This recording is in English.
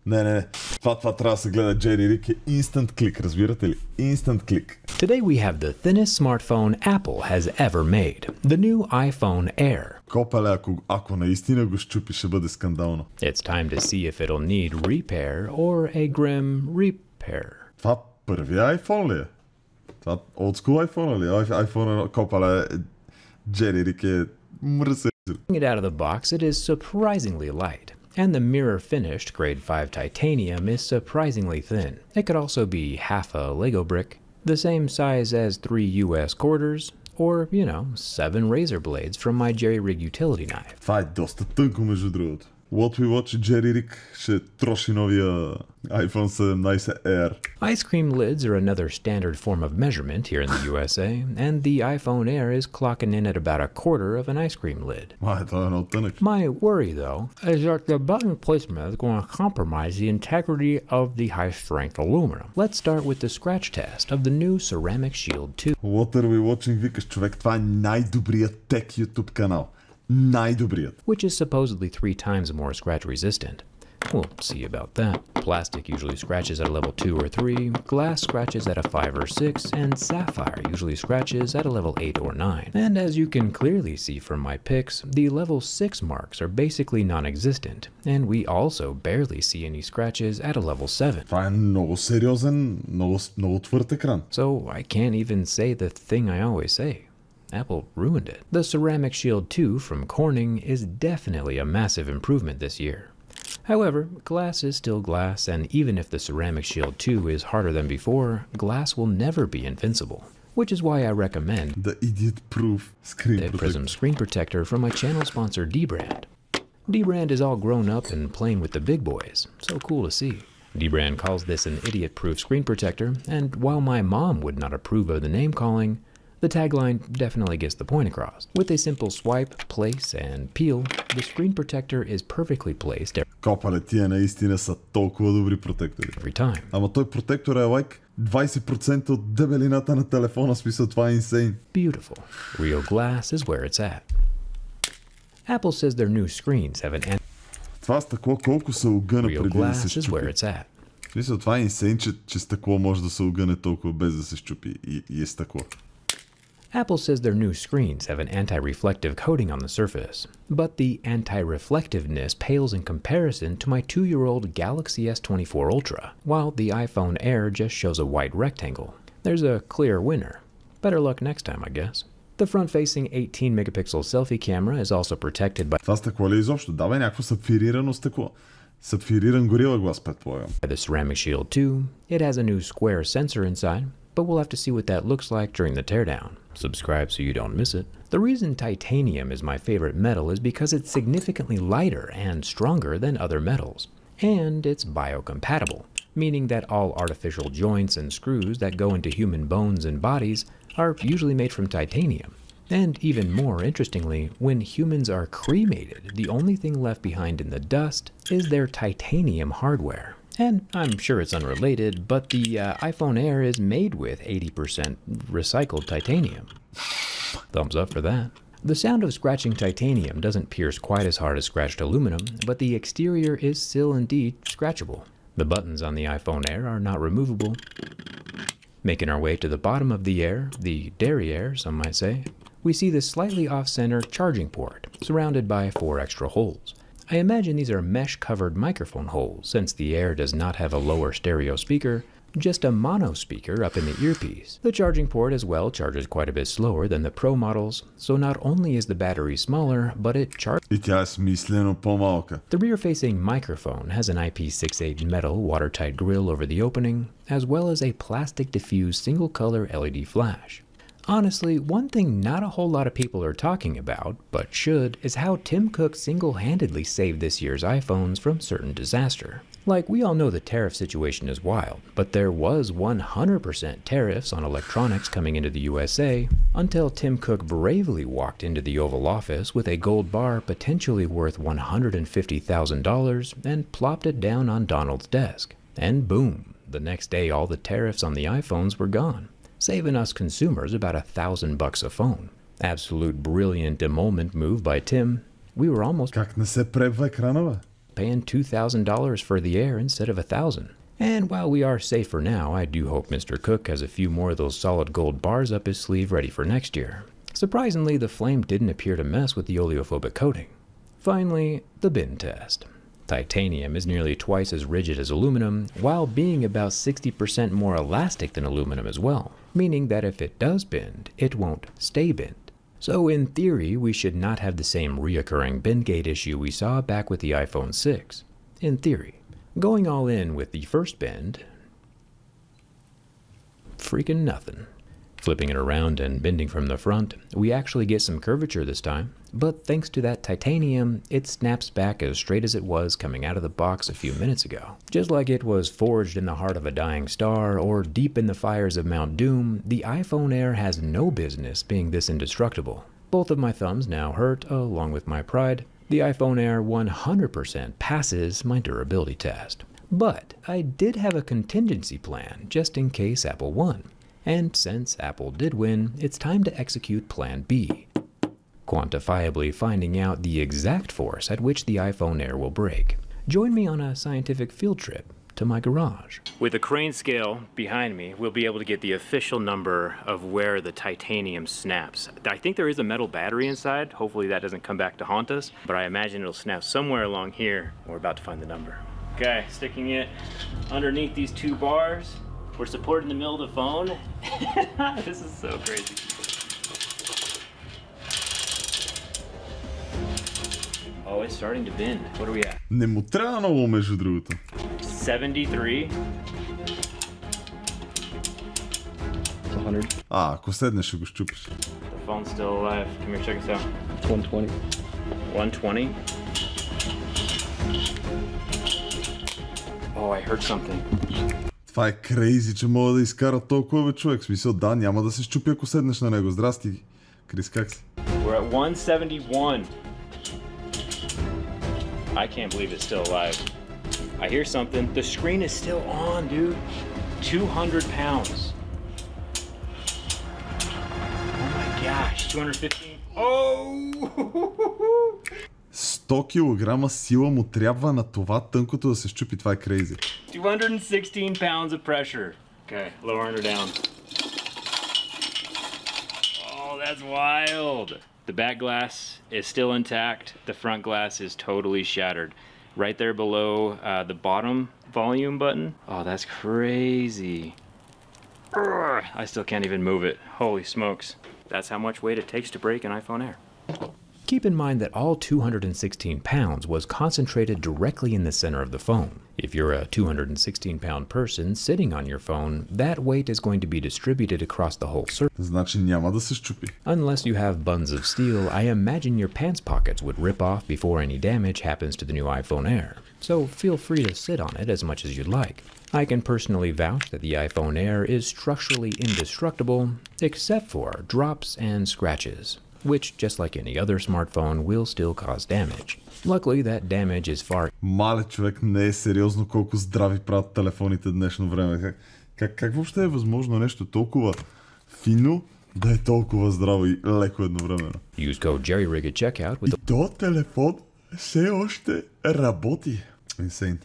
Не. Това трябва да се гледа. Джери Рик е instant click, разбирате ли? Instant click. Today we have the thinnest smartphone Apple has ever made, the new iPhone Air. Копале, ако наистина го щупи, ще бъде скандално. It's time to see if it'll need repair or a grim repair. Това първия iPhone ли е? Това old school iPhone ли е? iPhone копале, Джери Рик е мръсен. It out of the box, it is surprisingly light, and the mirror-finished grade 5 titanium is surprisingly thin. It could also be half a Lego brick, the same size as 3 US quarters, or, 7 razor blades from my jerry-rig utility knife. Това е доста тънко, между другото. What we watch, Джери Рик ще троши новия iPhone 17 Air. Ice cream lids are another standard form of measurement here in the USA, and the iPhone Air is clocking in at about a quarter of an ice cream lid. Това е много тънък. My worry, though, is that the button placement is going to compromise the integrity of the high-strength aluminum. Let's start with the scratch test of the new Ceramic Shield 2. What are we watching, викаш, човек? Това е най-добрият тек YouTube канал. Най-добрият. Which is supposedly 3 times more scratch resistant. We'll see about that. Plastic usually scratches at a level 2 or 3, glass scratches at a 5 or 6, and sapphire usually scratches at a level 8 or 9. And as you can clearly see from my pics, the level 6 marks are basically non-existent, and we also barely see any scratches at a level 7. Това е много сериозен, много твърд екран. So I can't even say the thing I always say. Apple ruined it. The Ceramic Shield 2 from Corning is definitely a massive improvement this year. However, glass is still glass, and even if the Ceramic Shield 2 is harder than before, glass will never be invincible. Which is why I recommend the idiot-proof screen the protector. Prism screen protector from my channel sponsor D-Brand. D-Brand is all grown up and playing with the big boys. So cool to see. D-Brand calls this an idiot-proof screen protector, and while my mom would not approve of the name calling, the tagline definitely gets the point across. With a simple swipe, place, and peel, the screen protector is perfectly placed Копале, тия наистина са толкова добри протектори. every time. Ама той протектор е лайк 20% от дебелината на телефона, смисъл това е инсейн. Beautiful. Real glass is where it's at. Apple says their new screens have an Това стъкло колко се огъна real преди да се glass is where щупи. it's at. Смисъл това е инсейн, че стъкло може да се огъне толкова без да се щупи и е стъкло. Apple says their new screens have an anti-reflective coating on the surface, but the anti-reflectiveness pales in comparison to my 2-year-old Galaxy S24 Ultra, while the iPhone Air just shows a white rectangle. There's a clear winner. Better luck next time, I guess. The front-facing 18-megapixel selfie camera is also protected by Това стъкло ли е изобщо? Да бе, някакво сапфирирано стъкло. Сапфириран горила глас, предполагам. the Ceramic Shield 2. It has a new square sensor inside, but we'll have to see what that looks like during the teardown. Subscribe so you don't miss it. The reason titanium is my favorite metal is because it's significantly lighter and stronger than other metals. And it's biocompatible, meaning that all artificial joints and screws that go into human bones and bodies are usually made from titanium. And even more interestingly, when humans are cremated, the only thing left behind in the dust is their titanium hardware. And I'm sure it's unrelated, but the iPhone Air is made with 80% recycled titanium. Thumbs up for that. The sound of scratching titanium doesn't pierce quite as hard as scratched aluminum, but the exterior is still indeed scratchable. The buttons on the iPhone Air are not removable. Making our way to the bottom of the Air, the derriere, some might say, we see this slightly off-center charging port, surrounded by 4 extra holes. I imagine these are mesh-covered microphone holes, since the Air does not have a lower stereo speaker, just a mono speaker up in the earpiece. The charging port as well charges quite a bit slower than the Pro models, so not only is the battery smaller, but it charges. И тя е смислено по-малка. The rear-facing microphone has an IP68 metal watertight grill over the opening, as well as a plastic diffused single-color LED flash. Honestly, one thing not a whole lot of people are talking about, but should, is how Tim Cook single-handedly saved this year's iPhones from certain disaster. Like, we all know the tariff situation is wild, but there was 100% tariffs on electronics coming into the USA until Tim Cook bravely walked into the Oval Office with a gold bar potentially worth $150,000 and plopped it down on Donald's desk. And boom, the next day all the tariffs on the iPhones were gone, saving us consumers about $1,000 a phone. Absolute brilliant emolument move by Tim. We were almost Как не се пребва екрана, бе? paying $2,000 for the Air instead of $1,000. And while we are safer now, I do hope Mr. Cook has a few more of those solid gold bars up his sleeve ready for next year. Surprisingly, the flame didn't appear to mess with the oleophobic coating. Finally, the bend test. Titanium is nearly twice as rigid as aluminum, while being about 60% more elastic than aluminum as well, meaning that if it does bend, it won't stay bent. So in theory, we should not have the same reoccurring bend gate issue we saw back with the iPhone 6. In theory. Going all in with the first bend, freaking nothing. Flipping it around and bending from the front, we actually get some curvature this time, but thanks to that titanium, it snaps back as straight as it was coming out of the box a few minutes ago. Just like it was forged in the heart of a dying star or deep in the fires of Mount Doom, the iPhone Air has no business being this indestructible. Both of my thumbs now hurt, along with my pride. The iPhone Air 100% passes my durability test. But I did have a contingency plan just in case Apple won. And since Apple did win, it's time to execute Plan B. Quantifiably finding out the exact force at which the iPhone Air will break. Join me on a scientific field trip to my garage. With a crane scale behind me, we'll be able to get the official number of where the titanium snaps. I think there is a metal battery inside. Hopefully that doesn't come back to haunt us, but I imagine it'll snap somewhere along here. We're about to find the number. Okay, sticking it underneath these two bars. We're supported in the middle of the phone. This is so crazy. Oh, it's starting to bend. What are we at? Не му трябва много, между другото. 73. 100. Ако седнеш, ще го щупиш. The phone's still alive. Come here, check us out. 120. 120. Oh, I heard something. Това е крейзи, че мога да изкара толкова бе човек. В смисъл, да, няма да се щупи, ако седнеш на него. Здрасти, Крис, как си? We're at 171. I can't believe it's still alive. I hear something. The screen is still on, dude. 200 pounds. Oh my gosh, 215. Oh! 100 килограма сила му трябва на това тънкото да се щупи. Това е крейзи. 216 pounds of pressure. Okay, lowering her down. Oh, that's wild. The back glass is still intact. The front glass is totally shattered. Right there below the bottom volume button. Oh, that's crazy. Urgh, I still can't even move it. Holy smokes. That's how much weight it takes to break an iPhone Air. Keep in mind that all 216 pounds was concentrated directly in the center of the phone. If you're a 216-pound person sitting on your phone, that weight is going to be distributed across the whole surface. Значи няма да се щупи. Unless you have buns of steel, I imagine your pants pockets would rip off before any damage happens to the new iPhone Air. So feel free to sit on it as much as you'd like. I can personally vouch that the iPhone Air is structurally indestructible, except for drops and scratches, which, just like any other smartphone, will still cause damage. Luckily, that damage is far... Мале, човек, не е сериозно колко здрави правят телефоните днешно време. Как въобще е възможно нещо толкова фино да е толкова здраво и леко едновременно? Use code JERRYRIG at checkout with... И този телефон все още работи. Insane.